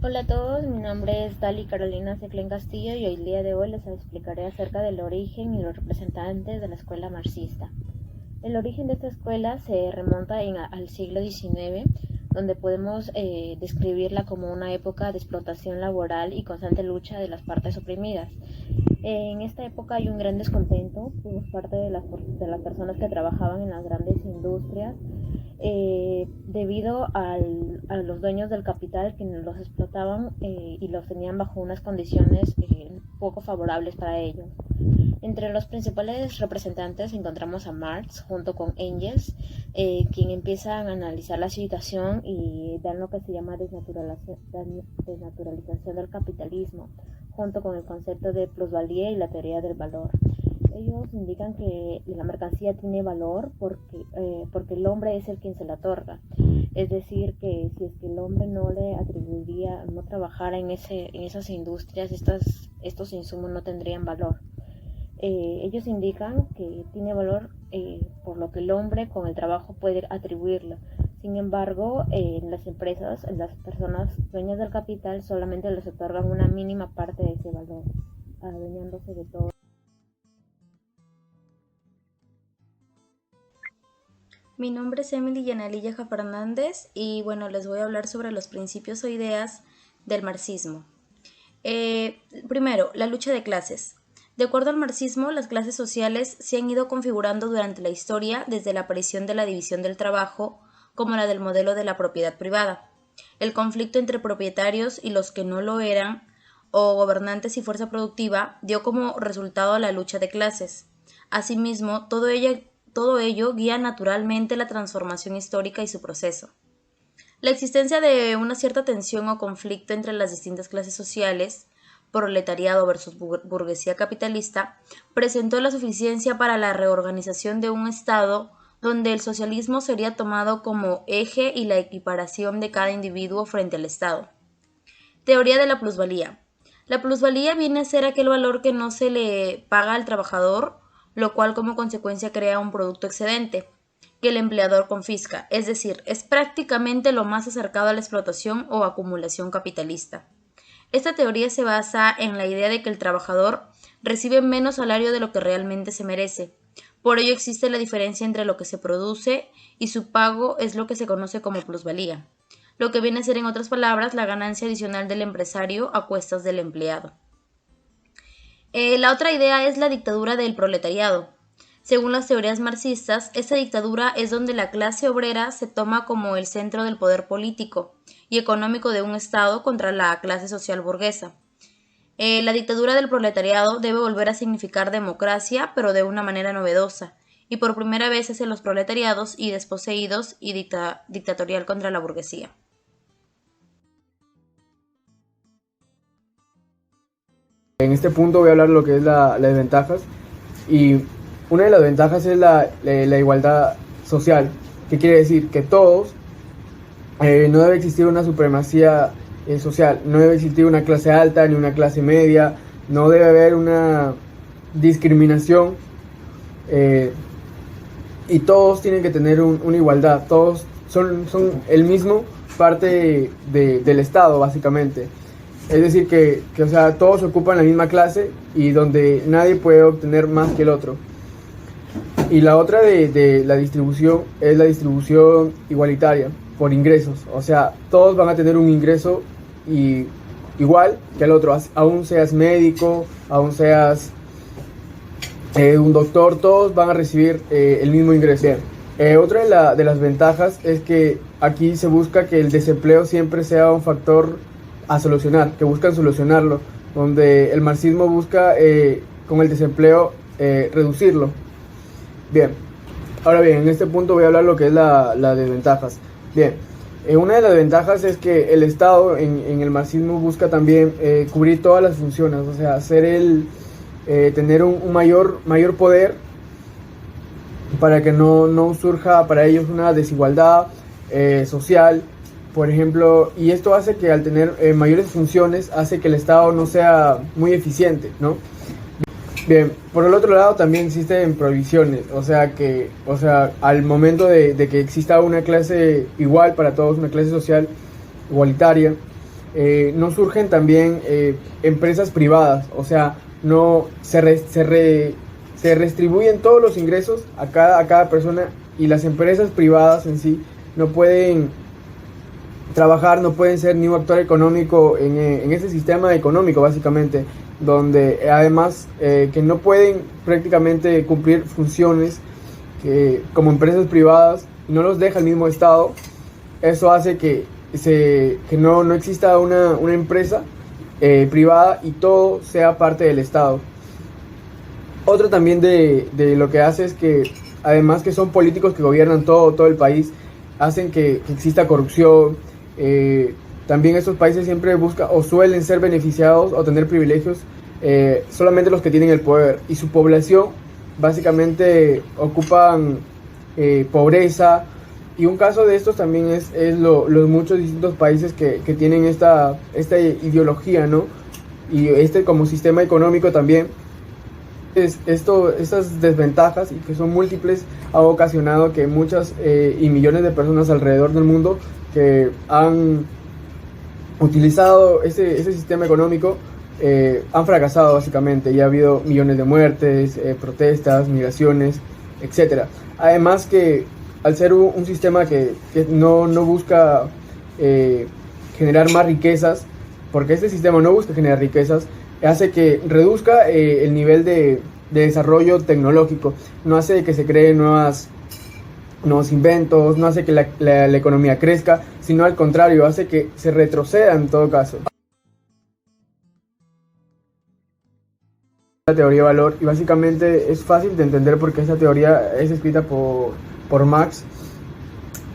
Hola a todos, mi nombre es Dali Carolina Seclén Castillo y hoy el día de hoy les explicaré acerca del origen y los representantes de la escuela marxista. El origen de esta escuela se remonta al siglo XIX, donde podemos describirla como una época de explotación laboral y constante lucha de las partes oprimidas. En esta época hay un gran descontento por parte de las personas que trabajaban en las grandes industrias debido a los dueños del capital que los explotaban y los tenían bajo unas condiciones poco favorables para ellos. Entre los principales representantes encontramos a Marx junto con Engels, quien empiezan a analizar la situación y dan lo que se llama desnaturalización del capitalismo, junto con el concepto de plusvalía y la teoría del valor. Ellos indican que la mercancía tiene valor porque el hombre es el quien se la otorga. Es decir, que si es que el hombre no le atribuiría, no trabajara en esas industrias, estos insumos no tendrían valor. Ellos indican que tiene valor por lo que el hombre con el trabajo puede atribuirlo. Sin embargo, en las empresas, las personas dueñas del capital solamente les otorgan una mínima parte de ese valor, adueñándose de todo. Mi nombre es Emily Yaneli Yaja Fernández y bueno, les voy a hablar sobre los principios o ideas del marxismo. Primero, la lucha de clases. De acuerdo al marxismo, las clases sociales se han ido configurando durante la historia desde la aparición de la división del trabajo como la del modelo de la propiedad privada. El conflicto entre propietarios y los que no lo eran, o gobernantes y fuerza productiva, dio como resultado a la lucha de clases. Asimismo, todo ello guía naturalmente la transformación histórica y su proceso. La existencia de una cierta tensión o conflicto entre las distintas clases sociales, proletariado versus burguesía capitalista, presentó la suficiencia para la reorganización de un Estado donde el socialismo sería tomado como eje y la equiparación de cada individuo frente al Estado. Teoría de la plusvalía. La plusvalía viene a ser aquel valor que no se le paga al trabajador, lo cual como consecuencia crea un producto excedente que el empleador confisca, es decir, es prácticamente lo más acercado a la explotación o acumulación capitalista. Esta teoría se basa en la idea de que el trabajador recibe menos salario de lo que realmente se merece. Por ello existe la diferencia entre lo que se produce y su pago es lo que se conoce como plusvalía, lo que viene a ser en otras palabras la ganancia adicional del empresario a cuestas del empleado. La otra idea es la dictadura del proletariado. Según las teorías marxistas, esta dictadura es donde la clase obrera se toma como el centro del poder político y económico de un Estado contra la clase social burguesa. La dictadura del proletariado debe volver a significar democracia, pero de una manera novedosa, y por primera vez hacia los proletariados y desposeídos y dictatorial contra la burguesía. En este punto voy a hablar de lo que es las ventajas, y una de las ventajas es la igualdad social, que quiere decir que todos, no debe existir una supremacía social, no debe existir una clase alta ni una clase media, no debe haber una discriminación, y todos tienen que tener una igualdad, todos son el mismo parte del Estado básicamente. Es decir, que o sea, todos ocupan la misma clase y donde nadie puede obtener más que el otro. Y la otra de la distribución es la distribución igualitaria por ingresos. O sea, todos van a tener un ingreso igual que el otro. Aún seas médico, aún seas un doctor, todos van a recibir el mismo ingreso. Otra de las ventajas es que aquí se busca que el desempleo siempre sea un factor a solucionar, que buscan solucionarlo, donde el marxismo busca con el desempleo reducirlo. Bien, ahora bien, en este punto voy a hablar lo que es la desventajas. Bien, una de las ventajas es que el Estado en el marxismo busca también cubrir todas las funciones, o sea, tener un mayor poder para que no surja para ellos una desigualdad social. Por ejemplo, y esto hace que al tener mayores funciones, hace que el Estado no sea muy eficiente, ¿no? Bien, por el otro lado también existen prohibiciones, o sea, al momento de que exista una clase igual para todos, una clase social igualitaria, no surgen también empresas privadas, o sea, no se redistribuyen todos los ingresos a cada persona, y las empresas privadas en sí no pueden trabajar, no pueden ser ni un actor económico en ese sistema económico, básicamente, donde además que no pueden prácticamente cumplir funciones como empresas privadas, y no los deja el mismo Estado. Eso hace que no exista una empresa privada y todo sea parte del Estado. Otro también de lo que hace es que, además que son políticos que gobiernan todo el país, hacen que exista corrupción. También estos países siempre buscan o suelen ser beneficiados o tener privilegios solamente los que tienen el poder, y su población básicamente ocupan pobreza. Y un caso de estos también es los muchos distintos países que tienen esta ideología, ¿no? Y como sistema económico también. Estas desventajas, y que son múltiples, ha ocasionado que muchas y millones de personas alrededor del mundo que han utilizado ese sistema económico han fracasado básicamente, y ha habido millones de muertes, protestas, migraciones, etcétera. Además que al ser un sistema que no busca generar más riquezas, porque este sistema no busca generar riquezas, hace que reduzca el nivel de desarrollo tecnológico, no hace que se creen nuevos inventos, no hace que la economía crezca, sino al contrario, hace que se retroceda en todo caso. La teoría de valor, y básicamente es fácil de entender porque esta teoría es escrita por Marx,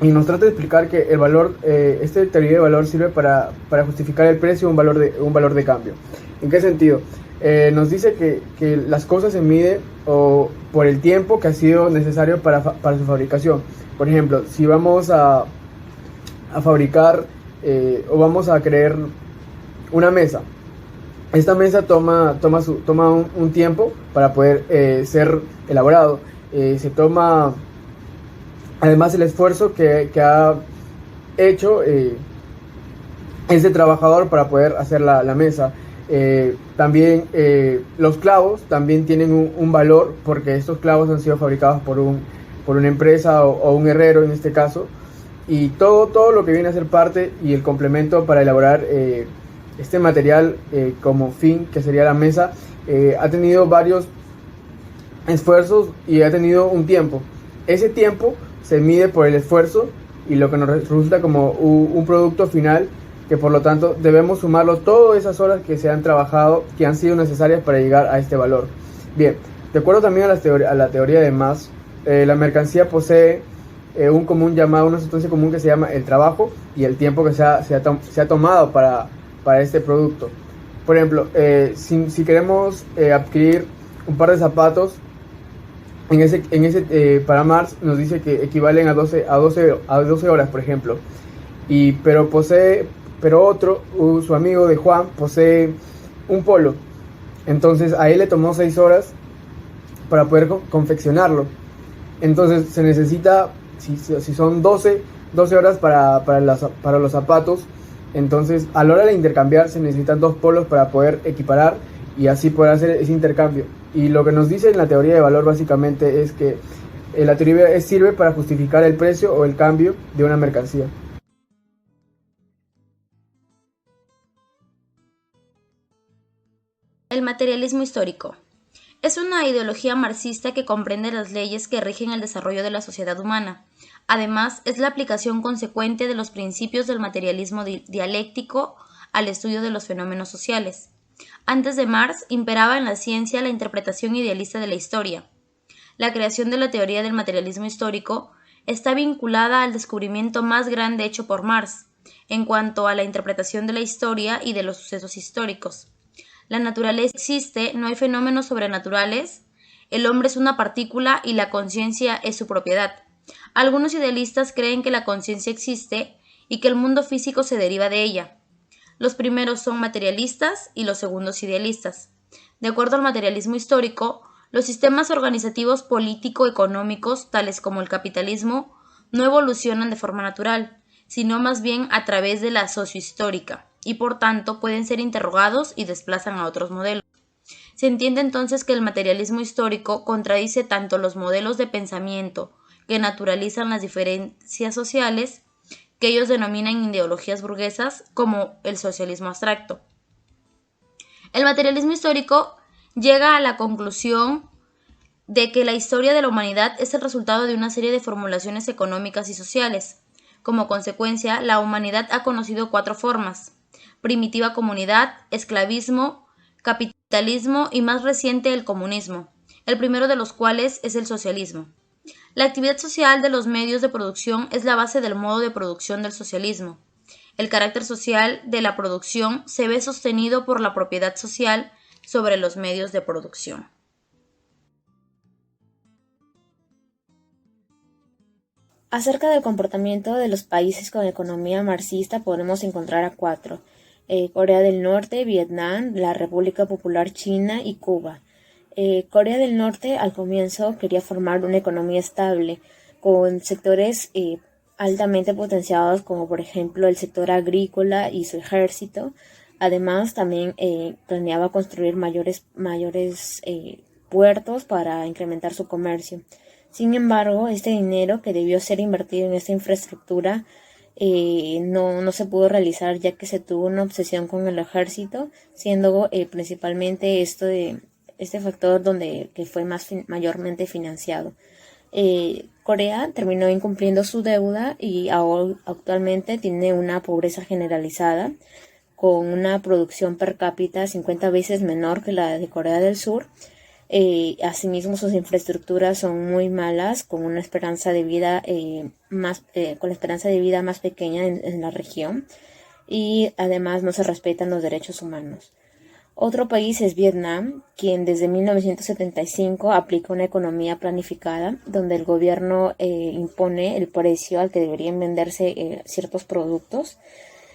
y nos trata de explicar que el valor, esta teoría de valor sirve para justificar el precio de un valor de cambio. ¿En qué sentido? Nos dice que las cosas se miden por el tiempo que ha sido necesario para su fabricación. Por ejemplo, si vamos a fabricar o vamos a crear una mesa, esta mesa toma un tiempo para poder ser elaborado. Se toma además el esfuerzo que ha hecho ese trabajador para poder hacer la mesa. También los clavos también tienen un valor, porque estos clavos han sido fabricados por una empresa o un herrero en este caso, y todo lo que viene a ser parte y el complemento para elaborar este material como fin, que sería la mesa, ha tenido varios esfuerzos y ha tenido un tiempo. Ese tiempo se mide por el esfuerzo y lo que nos resulta como un producto final, que por lo tanto debemos sumarlo todas esas horas que se han trabajado, que han sido necesarias para llegar a este valor. Bien, de acuerdo también a la teoría de Marx, la mercancía posee una sustancia común que se llama el trabajo y el tiempo que se ha tomado para este producto. Por ejemplo, si queremos adquirir un par de zapatos, para Marx nos dice que equivalen a 12 horas, por ejemplo. Pero otro, su amigo de Juan, posee un polo. Entonces a él le tomó 6 horas para poder confeccionarlo. Entonces se necesita, si son 12 horas para los zapatos, entonces a la hora de intercambiar se necesitan 2 polos para poder equiparar y así poder hacer ese intercambio. Y lo que nos dice en la teoría de valor básicamente es que la teoría sirve para justificar el precio o el cambio de una mercancía. El materialismo histórico. Es una ideología marxista que comprende las leyes que rigen el desarrollo de la sociedad humana. Además, es la aplicación consecuente de los principios del materialismo dialéctico al estudio de los fenómenos sociales. Antes de Marx, imperaba en la ciencia la interpretación idealista de la historia. La creación de la teoría del materialismo histórico está vinculada al descubrimiento más grande hecho por Marx, en cuanto a la interpretación de la historia y de los sucesos históricos. La naturaleza existe, no hay fenómenos sobrenaturales, el hombre es una partícula y la conciencia es su propiedad. Algunos idealistas creen que la conciencia existe y que el mundo físico se deriva de ella. Los primeros son materialistas y los segundos idealistas. De acuerdo al materialismo histórico, los sistemas organizativos político-económicos, tales como el capitalismo, no evolucionan de forma natural, sino más bien a través de la sociohistórica. y por tanto pueden ser interrogados y desplazan a otros modelos. Se entiende entonces que el materialismo histórico contradice tanto los modelos de pensamiento que naturalizan las diferencias sociales, que ellos denominan ideologías burguesas, como el socialismo abstracto. El materialismo histórico llega a la conclusión de que la historia de la humanidad es el resultado de una serie de formulaciones económicas y sociales. Como consecuencia, la humanidad ha conocido 4 formas: primitiva comunidad, esclavismo, capitalismo y más reciente el comunismo, el primero de los cuales es el socialismo. La actividad social de los medios de producción es la base del modo de producción del socialismo. El carácter social de la producción se ve sostenido por la propiedad social sobre los medios de producción. Acerca del comportamiento de los países con economía marxista podemos encontrar a 4: Corea del Norte, Vietnam, la República Popular China y Cuba. Corea del Norte al comienzo quería formar una economía estable con sectores altamente potenciados, como por ejemplo el sector agrícola y su ejército. Además también planeaba construir mayores puertos para incrementar su comercio. Sin embargo, este dinero que debió ser invertido en esta infraestructura no se pudo realizar, ya que se tuvo una obsesión con el ejército, siendo principalmente este factor que fue mayormente financiado. Corea terminó incumpliendo su deuda y actualmente tiene una pobreza generalizada, con una producción per cápita 50 veces menor que la de Corea del Sur. Asimismo, sus infraestructuras son muy malas, con una esperanza de vida con la esperanza de vida más pequeña en la región, y además no se respetan los derechos humanos. Otro país es Vietnam, quien desde 1975 aplica una economía planificada, donde el gobierno impone el precio al que deberían venderse ciertos productos.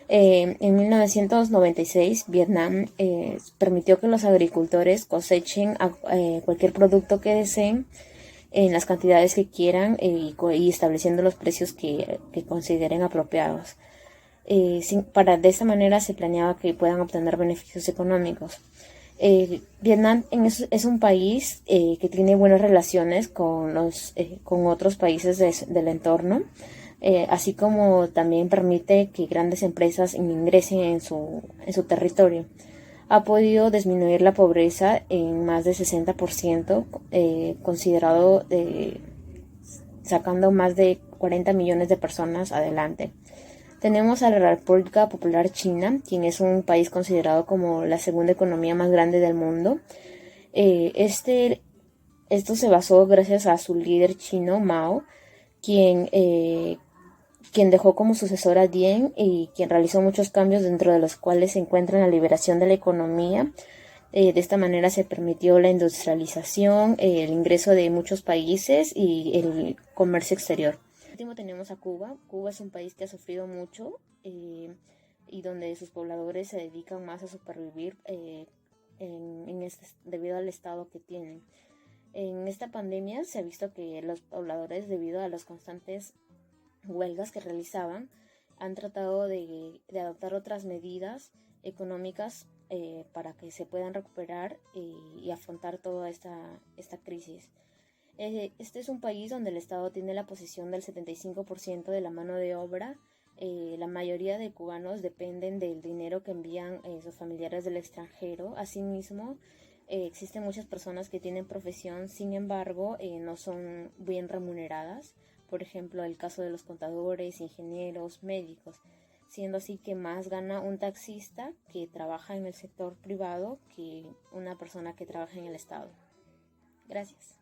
En 1996, Vietnam permitió que los agricultores cosechen cualquier producto que deseen en las cantidades que quieran y estableciendo los precios que consideren apropiados. De esta manera se planeaba que puedan obtener beneficios económicos. Vietnam es un país que tiene buenas relaciones con otros países del entorno. Así como también permite que grandes empresas ingresen en su territorio. Ha podido disminuir la pobreza en más de 60%, sacando más de 40 millones de personas adelante. Tenemos a la República Popular China, quien es un país considerado como la segunda economía más grande del mundo. Esto se basó gracias a su líder chino, Mao, quien dejó como sucesor a Deng y quien realizó muchos cambios, dentro de los cuales se encuentra la liberación de la economía. De esta manera se permitió la industrialización, el ingreso de muchos países y el comercio exterior. Por último tenemos a Cuba. Cuba es un país que ha sufrido mucho y donde sus pobladores se dedican más a supervivir debido al estado que tienen. En esta pandemia se ha visto que los pobladores, debido a las constantes huelgas que realizaban, han tratado de adoptar otras medidas económicas para que se puedan recuperar y afrontar toda esta crisis. Este es un país donde el Estado tiene la posesión del 75% de la mano de obra. La mayoría de cubanos dependen del dinero que envían sus familiares del extranjero. Asimismo, existen muchas personas que tienen profesión, sin embargo, no son bien remuneradas. Por ejemplo, el caso de los contadores, ingenieros, médicos, siendo así que más gana un taxista que trabaja en el sector privado que una persona que trabaja en el Estado. Gracias.